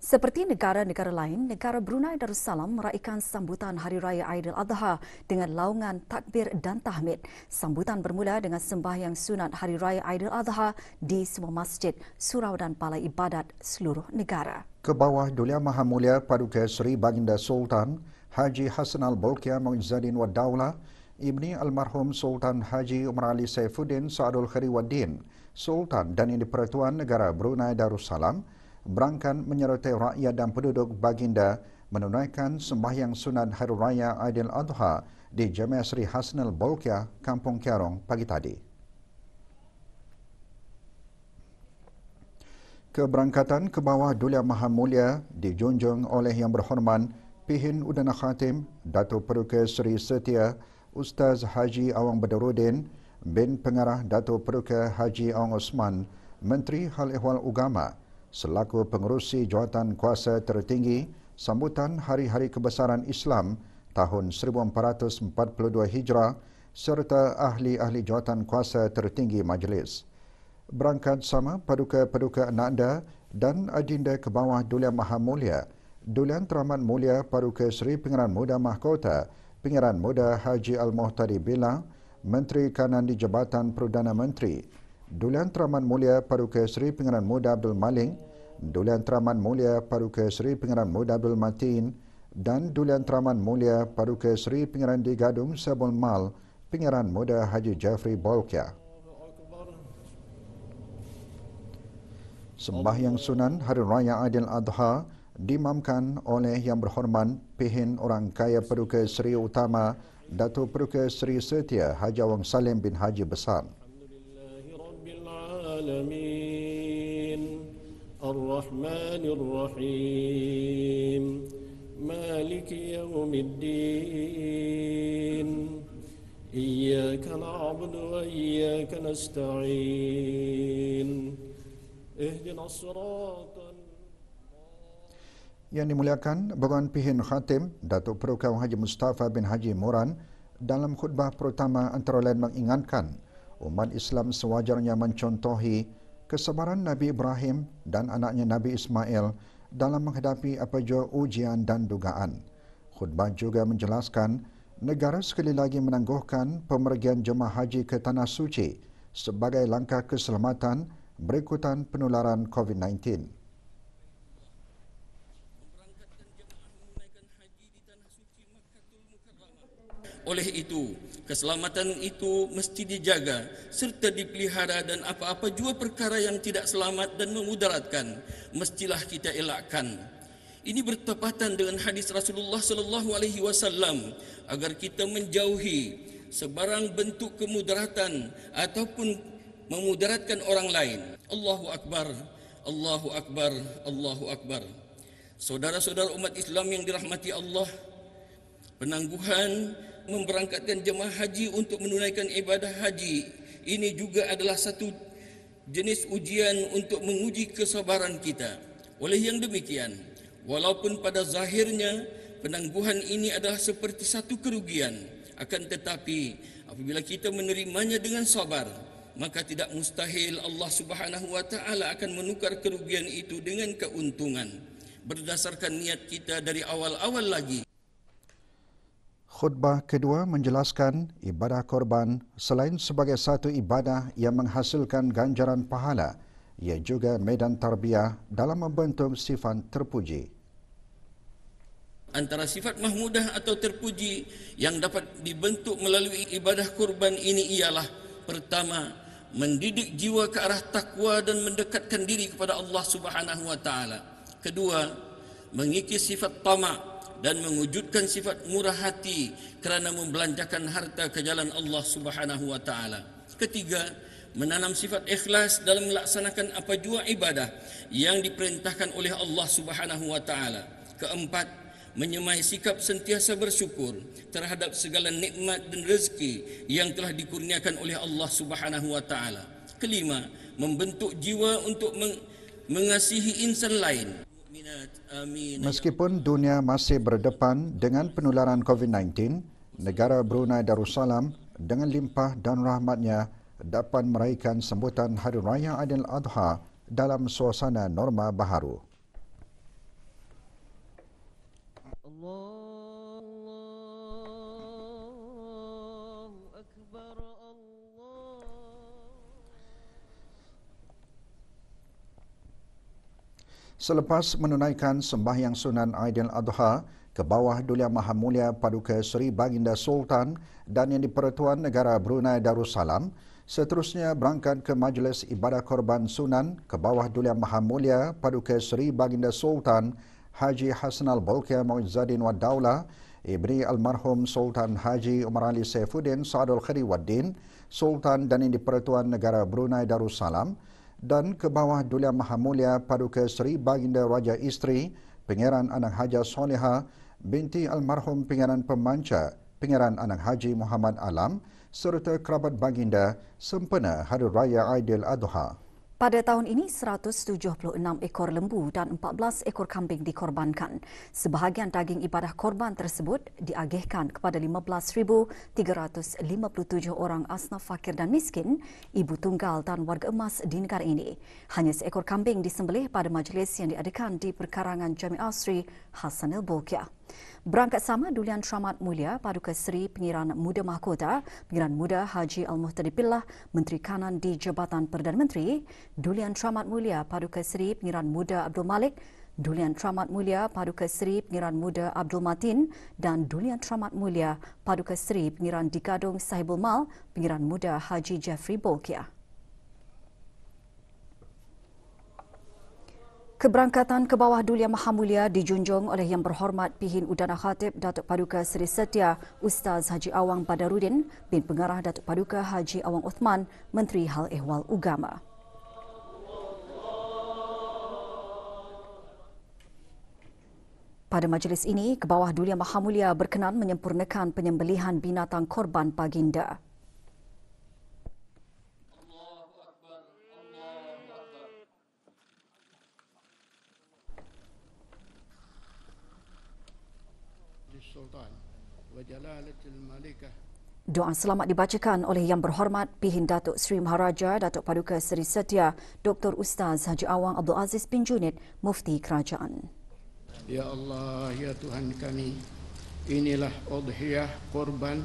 Seperti negara-negara lain, negara Brunei Darussalam meraihkan sambutan Hari Raya Aidiladha dengan laungan takbir dan tahmid. Sambutan bermula dengan sembahyang sunat Hari Raya Aidiladha di semua masjid, surau dan balai ibadat seluruh negara. Ke bawah Duli Maha Mulia Paduka Seri Baginda Sultan Haji Hassan Al-Bolkiah Muizzaddin Wad Daulah, Ibni Almarhum Sultan Haji Umar Ali Saifuddin Saadul Khairuddin, Sultan dan Yang di-Pertuan Negara Brunei Darussalam, berangkat menyertai rakyat dan penduduk Baginda menunaikan sembahyang sunat Hari Raya Aidiladha di Jamiah Seri Hassan Al-Bolkiah, Kampung Kiarong pagi tadi. Keberangkatan ke bawah Duli Maha Mulia dijunjung oleh Yang Berhormat Pihin Udana Khatim Datuk Paduka Seri Setia Ustaz Haji Awang Badaruddin bin Pengarah Datuk Paduka Haji Awang Osman, Menteri Hal Ehwal Agama selaku pengerusi jawatan kuasa tertinggi sambutan Hari-Hari Kebesaran Islam tahun 1442 Hijrah serta ahli-ahli jawatan kuasa tertinggi majlis. Berangkat sama paduka-paduka ananda dan adinda ke bawah Duli Maha Mulia, Dulian Teramat Mulia Paduka Seri Pengeran Muda Mahkota, Pengeran Muda Haji Al-Muhtadi Billah, Menteri Kanan di Jabatan Perdana Menteri, Dulian Teramat Mulia Paduka Seri Pengeran Muda Abdul Maling, Dulian Teramat Mulia Paduka Seri Pengeran Muda Abdul Matin dan Dulian Teramat Mulia Paduka Seri Pengeran di Gadung Sabul Mal, Pengeran Muda Haji Jafri Bolkiah. Sembahyang sunan Hari Raya Aidiladha diimamkan oleh Yang Berhormat Pihin Orang Kaya Paduka Seri Utama Datuk Paduka Seri Setia Haji Awang Salim bin Haji Besar. Ar-Rahmanir Rahim Maliki Yawmiddin Iyyaka na'budu wa iyyaka nasta'in Ihdinas siratal. Yang dimuliakan Bagon Pihin Khatim Datuk Paduka Haji Mustafa bin Haji Moran dalam khutbah pertama antara lain mengingatkan umat Islam sewajarnya mencontohi kesabaran Nabi Ibrahim dan anaknya Nabi Ismail dalam menghadapi apa jua ujian dan dugaan. Khutbah juga menjelaskan negara sekali lagi menangguhkan pemergian jemaah haji ke Tanah Suci sebagai langkah keselamatan berikutan penularan COVID-19. Oleh itu, keselamatan itu mesti dijaga serta dipelihara dan apa-apa jua perkara yang tidak selamat dan memudaratkan mestilah kita elakkan. Ini bertepatan dengan hadis Rasulullah sallallahu alaihi wasallam agar kita menjauhi sebarang bentuk kemudaratan ataupun memudaratkan orang lain. Allahu akbar, Allahu akbar, Allahu akbar. Saudara-saudara umat Islam yang dirahmati Allah, penangguhan memberangkatkan jemaah haji untuk menunaikan ibadah haji ini juga adalah satu jenis ujian untuk menguji kesabaran kita. Oleh yang demikian, walaupun pada zahirnya penangguhan ini adalah seperti satu kerugian, akan tetapi apabila kita menerimanya dengan sabar, maka tidak mustahil Allah Subhanahu wa taala akan menukar kerugian itu dengan keuntungan berdasarkan niat kita dari awal-awal lagi. Khutbah kedua menjelaskan ibadah korban selain sebagai satu ibadah yang menghasilkan ganjaran pahala, ia juga medan tarbiyah dalam membentuk sifat terpuji. Antara sifat mahmudah atau terpuji yang dapat dibentuk melalui ibadah kurban ini ialah: pertama, mendidik jiwa ke arah takwa dan mendekatkan diri kepada Allah Subhanahu wa taala. Kedua, mengikis sifat tamak dan mewujudkan sifat murah hati kerana membelanjakan harta ke jalan Allah Subhanahu wa taala. Ketiga, menanam sifat ikhlas dalam melaksanakan apa jua ibadah yang diperintahkan oleh Allah Subhanahu wa taala. Keempat, menyemai sikap sentiasa bersyukur terhadap segala nikmat dan rezeki yang telah dikurniakan oleh Allah Subhanahu wa taala. Kelima, membentuk jiwa untuk mengasihi insan lain. Meskipun dunia masih berdepan dengan penularan COVID-19, negara Brunei Darussalam dengan limpah dan rahmatnya dapat meraihkan sambutan Hari Raya Aidiladha dalam suasana norma baharu. Allahu Akbar, Allah. Selepas menunaikan sembahyang Sunan Aidil Adha ke bawah Duli Yang Maha Mulia Paduka Seri Baginda Sultan dan Yang di-Pertuan Negara Brunei Darussalam, seterusnya berangkat ke Majlis Ibadah Korban Sunan ke bawah Duli Yang Maha Mulia Paduka Seri Baginda Sultan Haji Hassanal Bolkiah Muizzaddin Wad Daulah, Ibni Almarhum Sultan Haji Umar Ali Saifuddin Saadul Khari Waddin, Sultan dan Yang di-Pertuan Negara Brunei Darussalam, dan ke bawah Duli Yang Maha Mulia Paduka Seri Baginda Raja Isteri Pangeran Anang Haja Soleha binti Almarhum Pangeran Pemanca Pangeran Anang Haji Muhammad Alam serta kerabat baginda sempena Hari Raya Aidil Adha. Pada tahun ini, 176 ekor lembu dan 14 ekor kambing dikorbankan. Sebahagian daging ibadah korban tersebut diagihkan kepada 15,357 orang asnaf fakir dan miskin, ibu tunggal dan warga emas di negara ini. Hanya seekor kambing disembelih pada majlis yang diadakan di perkarangan Jami' Asri Hassanal Bolkiah. Berangkat sama Duli Yang Teramat Mulia Paduka Seri Pengiran Muda Mahkota, Pengiran Muda Haji Al-Muhtadi Billah, Menteri Kanan di Jabatan Perdana Menteri, Duli Yang Teramat Mulia Paduka Seri Pengiran Muda Abdul Malik, Duli Yang Teramat Mulia Paduka Seri Pengiran Muda Abdul Matin dan Duli Yang Teramat Mulia Paduka Seri Pengiran Dikadung Sahibul Mal, Pengiran Muda Haji Jeffrey Bolkiah. Keberangkatan ke bawah Duli Yang Maha Mulia dijunjung oleh Yang Berhormat Pihin Udana Khatib Datuk Paduka Seri Setia Ustaz Haji Awang Badarudin bin Pengarah Datuk Paduka Haji Awang Uthman, Menteri Hal Ehwal Ugama. Pada majlis ini, ke bawah Duli Yang Maha Mulia berkenan menyempurnakan penyembelihan binatang korban baginda. Doa selamat dibacakan oleh Yang Berhormat Pihin Datuk Seri Maharaja Datuk Paduka Seri Setia Dr. Ustaz Haji Awang Abdul Aziz bin Junid, Mufti Kerajaan. Ya Allah, ya Tuhan kami, inilah udhiyah korban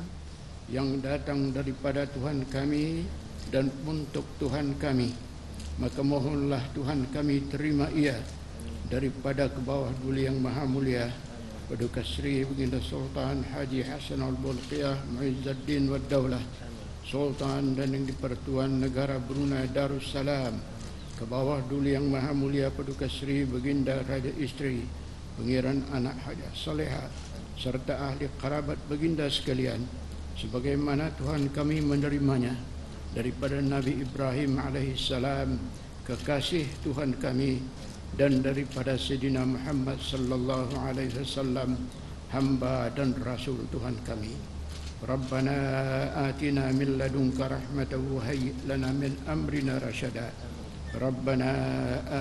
yang datang daripada Tuhan kami dan untuk Tuhan kami. Maka mohonlah Tuhan kami terima ia daripada ke bawah Duli Yang Maha Mulia Paduka Seri Baginda Sultan Haji Hassanal Bolkiah Muizzaddin Wad Daulah, Sultan dan Yang di-Pertuan Negara Brunei Darussalam, ke bawah Duli Yang Maha Mulia Paduka Seri Baginda Raja Isteri Pangeran Anak Haja Soleha serta ahli kerabat baginda sekalian, sebagaimana Tuhan kami menerimanya daripada Nabi Ibrahim alaihissalam, kekasih Tuhan kami, dan daripada Sayyidina Muhammad sallallahu alaihi wasallam, hamba dan rasul Tuhan kami. Rabbana atina min ladunka rahmatan wa hayyi' lana min amrina rasyada. Rabbana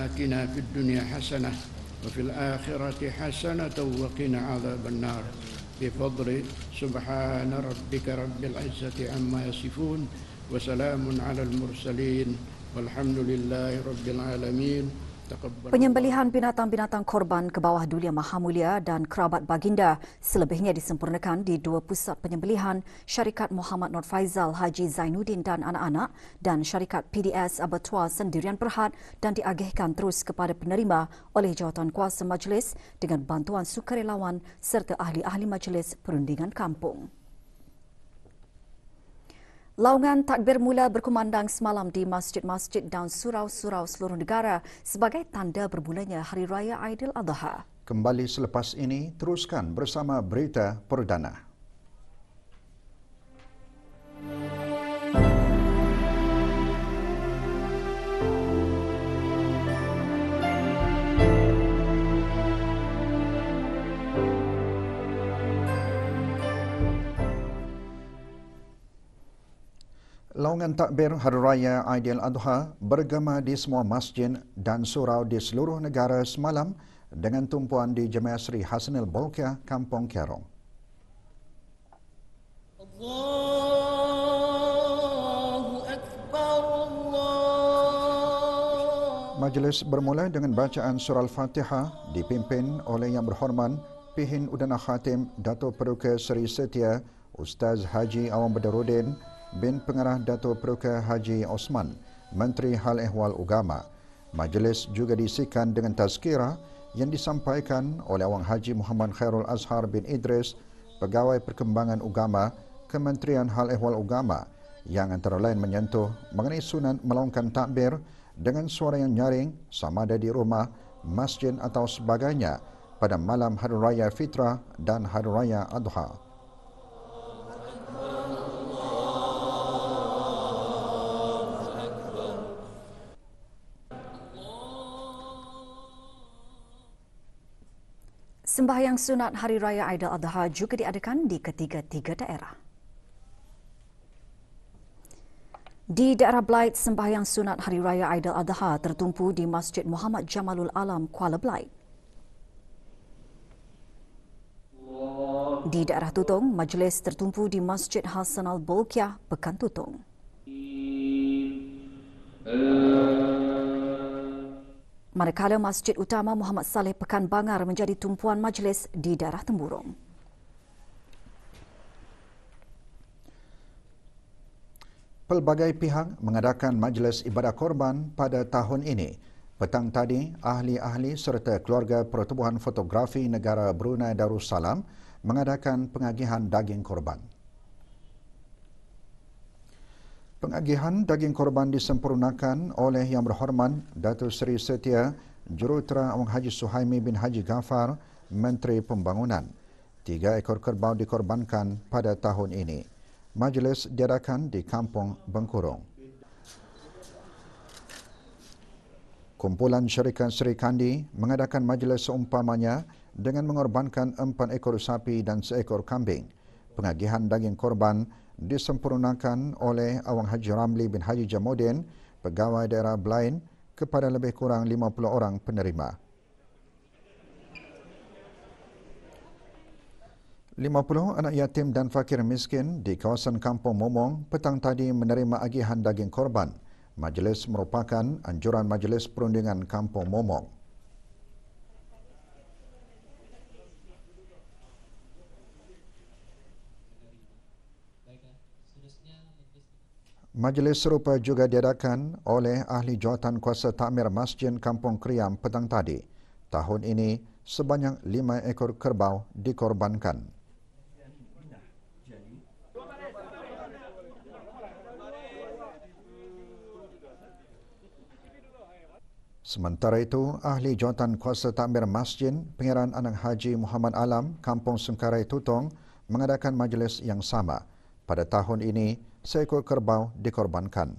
atina fid dunya hasanah wa fil akhirati hasanatan wa qina adzaban nar. Bi fadli subhana rabbika rabbil izzati amma yasifun wa salamun alal mursalin walhamdulillahi rabbil alamin. Penyembelihan binatang-binatang korban ke bawah Duli Yang Maha Mulia dan kerabat baginda selebihnya disempurnakan di dua pusat penyembelihan Syarikat Muhammad Nur Faizal Haji Zainuddin dan anak-anak dan Syarikat PDS Abattoir Sendirian Berhad dan diagihkan terus kepada penerima oleh jawatan kuasa majlis dengan bantuan sukarelawan serta ahli-ahli majlis perundingan kampung. Laungan takbir mula berkumandang semalam di masjid-masjid dan surau-surau seluruh negara sebagai tanda bermulanya Hari Raya Aidil Adha. Kembali selepas ini, teruskan bersama Berita Perdana. Laungan takbir Hari Raya Aidil Adha bergema di semua masjid dan surau di seluruh negara semalam dengan tumpuan di Jami' Asri Hassanal Bolkiah, Kampung Kerong. Allahu Akbar, Allah. Majlis bermula dengan bacaan surah Al-Fatihah dipimpin oleh Yang Berhormat Pihin Udana Khatim Dato' Peruka Seri Setia Ustaz Haji Awang Badarudin bin Pengarah Dato' Peruka Haji Osman, Menteri Hal Ehwal Agama. Majlis juga diisikan dengan tazkirah yang disampaikan oleh Awang Haji Muhammad Khairul Azhar bin Idris, Pegawai Perkembangan Agama, Kementerian Hal Ehwal Agama, yang antara lain menyentuh mengenai sunat melaungkan takbir dengan suara yang nyaring sama ada di rumah, masjid atau sebagainya pada malam Hari Raya Fitrah dan Hari Raya Adha. Sembahyang sunat Hari Raya Aidiladha juga diadakan di ketiga-tiga daerah. Di daerah Belait, sembahyang sunat Hari Raya Aidiladha tertumpu di Masjid Muhammad Jamalul Alam, Kuala Belait. Di daerah Tutong, majlis tertumpu di Masjid Hasan Al-Bolkiah, Pekan Tutong. Manakala Masjid Utama Muhammad Saleh Pekan Bangar menjadi tumpuan majlis di daerah Temburong. Pelbagai pihak mengadakan majlis ibadah korban pada tahun ini. Petang tadi, ahli-ahli serta keluarga Pertubuhan Fotografi Negara Brunei Darussalam mengadakan pengagihan daging korban. Pengagihan daging korban disempurnakan oleh Yang Berhormat Datuk Seri Setia Jurutera Awang Haji Suhaimi bin Haji Ghaffar, Menteri Pembangunan. 3 ekor kerbau dikorbankan pada tahun ini. Majlis diadakan di Kampung Bengkurung. Kumpulan Syarikat Seri Kandi mengadakan majlis seumpamanya dengan mengorbankan 4 ekor sapi dan 1 ekor kambing. Pengagihan daging korban disempurnakan oleh Awang Haji Ramli bin Haji Jamudin, Pegawai Daerah Belait, kepada lebih kurang 50 orang penerima. 50 anak yatim dan fakir miskin di kawasan Kampung Momong petang tadi menerima agihan daging korban. Majlis merupakan anjuran Majlis Perundingan Kampung Momong. Majlis serupa juga diadakan oleh ahli jawatan kuasa takmir Masjid Kampung Kriam petang tadi. Tahun ini sebanyak 5 ekor kerbau dikorbankan. Sementara itu, ahli jawatan kuasa takmir Masjid Pangeran Anak Haji Muhammad Alam, Kampung Sengkarai Tutong mengadakan majlis yang sama. Pada tahun ini, 1 ekor kerbau dikorbankan.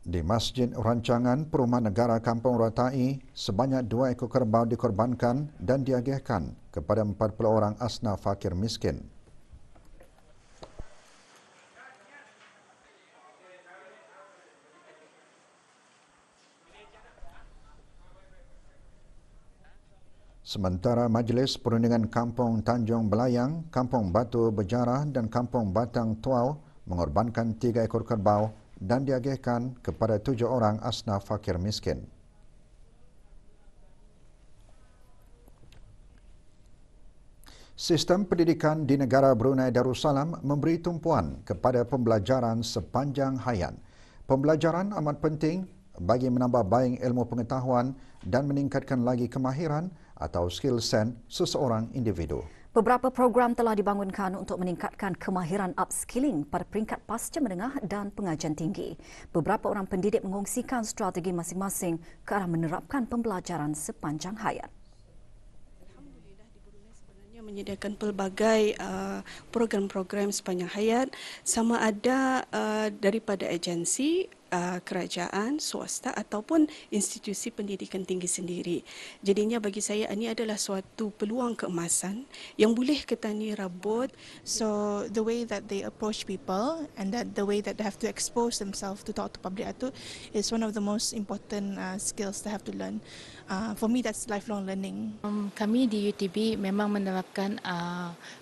Di Masjid Rancangan Perumahan Negara Kampung Ratai, sebanyak 2 ekor kerbau dikorbankan dan diagihkan kepada 40 orang asnaf fakir miskin. Sementara Majlis Perundingan Kampung Tanjung Belayang, Kampung Batu Berjarah dan Kampung Batang Tuau mengorbankan 3 ekor kerbau dan diagihkan kepada 7 orang asnaf fakir miskin. Sistem pendidikan di negara Brunei Darussalam memberi tumpuan kepada pembelajaran sepanjang hayat. Pembelajaran amat penting bagi menambah baik ilmu pengetahuan dan meningkatkan lagi kemahiran atau skill set seseorang individu. Beberapa program telah dibangunkan untuk meningkatkan kemahiran upskilling pada peringkat pasca menengah dan pengajian tinggi. Beberapa orang pendidik mengongsikan strategi masing-masing ke arah menerapkan pembelajaran sepanjang hayat. Menyediakan pelbagai program-program sepanjang hayat, sama ada daripada agensi, kerajaan, swasta ataupun institusi pendidikan tinggi sendiri. Jadinya bagi saya ini adalah suatu peluang keemasan yang boleh kita ni rabut. So the way that they approach people and that the way that they have to expose themselves to talk to public itu is one of the most important skills they have to learn. For me, that's lifelong learning. Kami di UTB memang menerapkan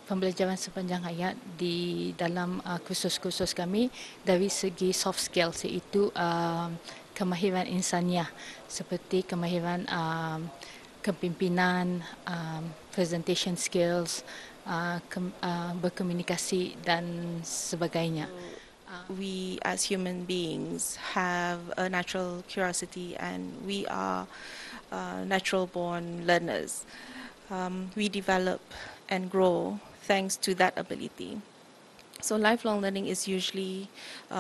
pembelajaran sepanjang hayat di dalam kursus-kursus kami dari segi soft skills, iaitu kemahiran insaniah seperti kemahiran kepimpinan, presentation skills, berkomunikasi dan sebagainya. We as human beings have a natural curiosity and we are natural born learners. We develop and grow thanks to that ability. So lifelong learning is usually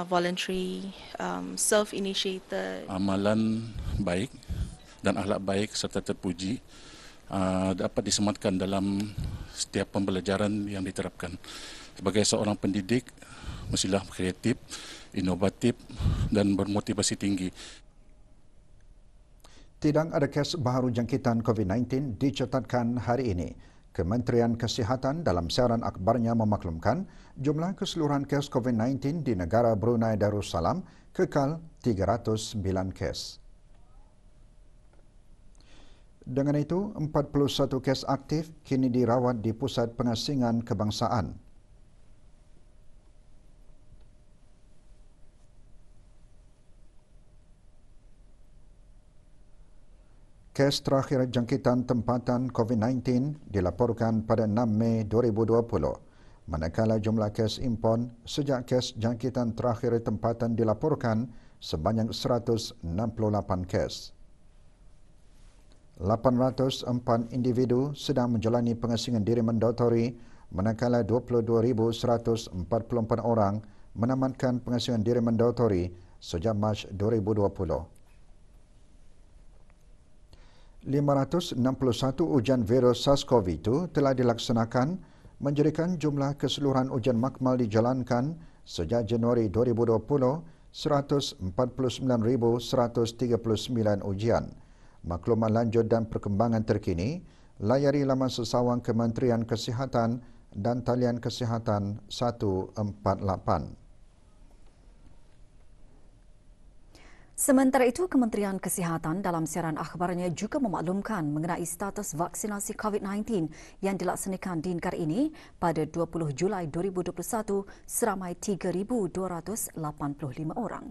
voluntary, self-initiated. Amalan baik dan akhlak baik serta terpuji dapat disematkan dalam setiap pembelajaran yang diterapkan. Sebagai seorang pendidik, mestilah kreatif, inovatif dan bermotivasi tinggi. Tidak ada kes baharu jangkitan COVID-19 dicatatkan hari ini. Kementerian Kesihatan dalam siaran akhbarnya memaklumkan jumlah keseluruhan kes COVID-19 di negara Brunei Darussalam kekal 309 kes. Dengan itu, 41 kes aktif kini dirawat di Pusat Pengasingan Kebangsaan. Kes terakhir jangkitan tempatan COVID-19 dilaporkan pada 6 Mei 2020, manakala jumlah kes impon sejak kes jangkitan terakhir tempatan dilaporkan sebanyak 168 kes. 804 individu sedang menjalani pengasingan diri mandatori, manakala 22,144 orang menamatkan pengasingan diri mandatori sejak Mac 2020. 561 ujian virus SARS-CoV-2 telah dilaksanakan, menjadikan jumlah keseluruhan ujian makmal dijalankan sejak Januari 2020 149,139 ujian. Maklumat lanjut dan perkembangan terkini, layari laman sesawang Kementerian Kesihatan dan talian Kesihatan 148. Sementara itu, Kementerian Kesihatan dalam siaran akhbarnya juga memaklumkan mengenai status vaksinasi COVID-19 yang dilaksanakan di negara ini pada 20 Julai 2021 seramai 3,285 orang.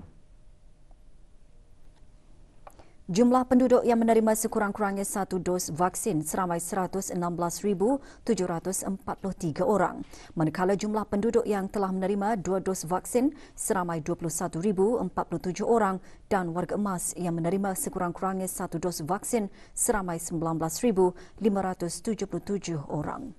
Jumlah penduduk yang menerima sekurang-kurangnya satu dos vaksin seramai 116,743 orang, manakala jumlah penduduk yang telah menerima 2 dos vaksin seramai 21,047 orang dan warga emas yang menerima sekurang-kurangnya satu dos vaksin seramai 19,577 orang.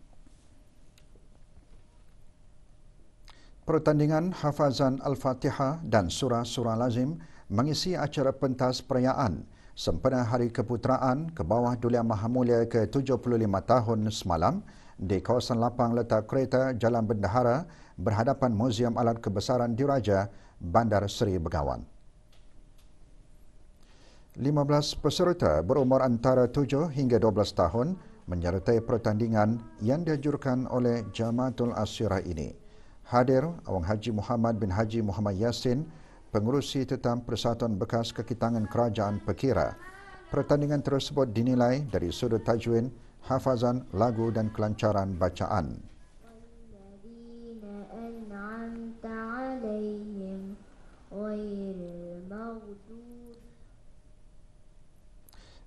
Pertandingan hafazan Al-Fatihah dan surah-surah lazim mengisi acara pentas perayaan sempena Hari Keputeraan ke bawah Duli Yang Maha Mulia ke-75 tahun semalam di kawasan lapang letak kereta Jalan Bendahara berhadapan Muzium Alat Kebesaran Diraja, Bandar Seri Begawan. 15 peserta berumur antara 7 hingga 12 tahun menyertai pertandingan yang dianjurkan oleh Jamaatul Asyirah ini. Hadir Awang Haji Muhammad bin Haji Muhammad Yassin, Pengurusi Tetap Persatuan Bekas Kaki Tangan Kerajaan Pekira. Pertandingan tersebut dinilai dari sudut tajwid, hafazan, lagu dan kelancaran bacaan.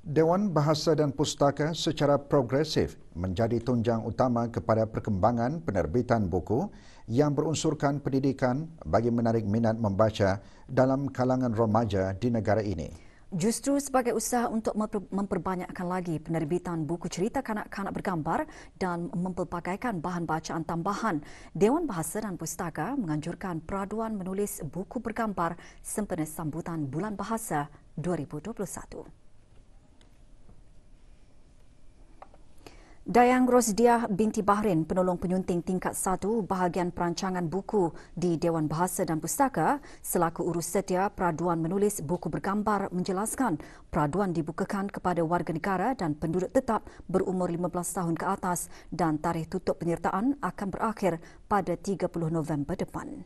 Dewan Bahasa dan Pustaka secara progresif menjadi tunjang utama kepada perkembangan penerbitan buku yang berunsurkan pendidikan bagi menarik minat membaca dalam kalangan remaja di negara ini. Justru sebagai usaha untuk memperbanyakkan lagi penerbitan buku cerita kanak-kanak bergambar dan mempelbagaikan bahan bacaan tambahan, Dewan Bahasa dan Pustaka menganjurkan peraduan menulis buku bergambar sempena sambutan Bulan Bahasa 2021. Dayang Rosdiah binti Bahrain, penolong penyunting tingkat 1 bahagian perancangan buku di Dewan Bahasa dan Pustaka, selaku urus setia peraduan menulis buku bergambar menjelaskan peraduan dibukakan kepada warga negara dan penduduk tetap berumur 15 tahun ke atas dan tarikh tutup penyertaan akan berakhir pada 30 November depan.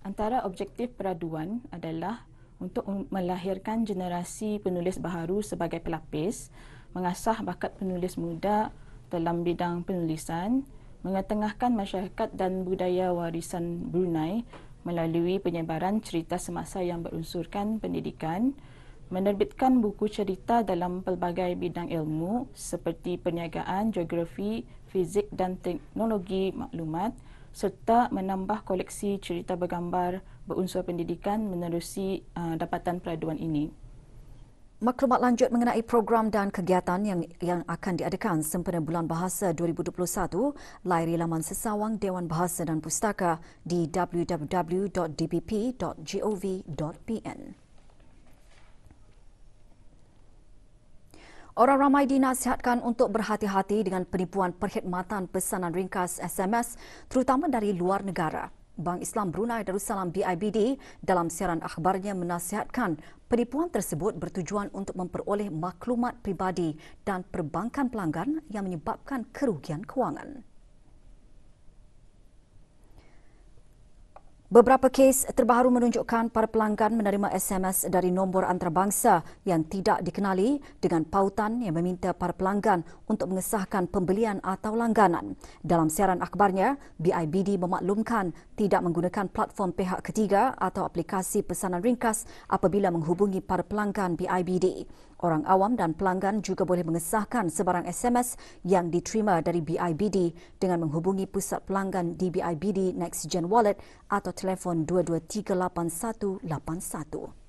Antara objektif peraduan adalah untuk melahirkan generasi penulis baharu sebagai pelapis, mengasah bakat penulis muda dalam bidang penulisan, mengetengahkan masyarakat dan budaya warisan Brunei melalui penyebaran cerita semasa yang berunsurkan pendidikan, menerbitkan buku cerita dalam pelbagai bidang ilmu seperti perniagaan, geografi, fizik dan teknologi maklumat, serta menambah koleksi cerita bergambar berunsur pendidikan menerusi dapatan peraduan ini. Maklumat lanjut mengenai program dan kegiatan yang akan diadakan sempena Bulan Bahasa 2021, layari laman sesawang Dewan Bahasa dan Pustaka di www.dpp.gov.pn. Orang ramai dinasihatkan untuk berhati-hati dengan penipuan perkhidmatan pesanan ringkas SMS terutama dari luar negara. Bank Islam Brunei Darussalam BIBD dalam siaran akhbarnya menasihatkan penipuan tersebut bertujuan untuk memperoleh maklumat pribadi dan perbankan pelanggan yang menyebabkan kerugian kewangan. Beberapa kes terbaru menunjukkan para pelanggan menerima SMS dari nombor antarabangsa yang tidak dikenali dengan pautan yang meminta para pelanggan untuk mengesahkan pembelian atau langganan. Dalam siaran akhbarnya, BIBD memaklumkan tidak menggunakan platform pihak ketiga atau aplikasi pesanan ringkas apabila menghubungi para pelanggan BIBD. Orang awam dan pelanggan juga boleh mengesahkan sebarang SMS yang diterima dari BIBD dengan menghubungi pusat pelanggan di BIBD Next Gen Wallet atau telefon 22388181.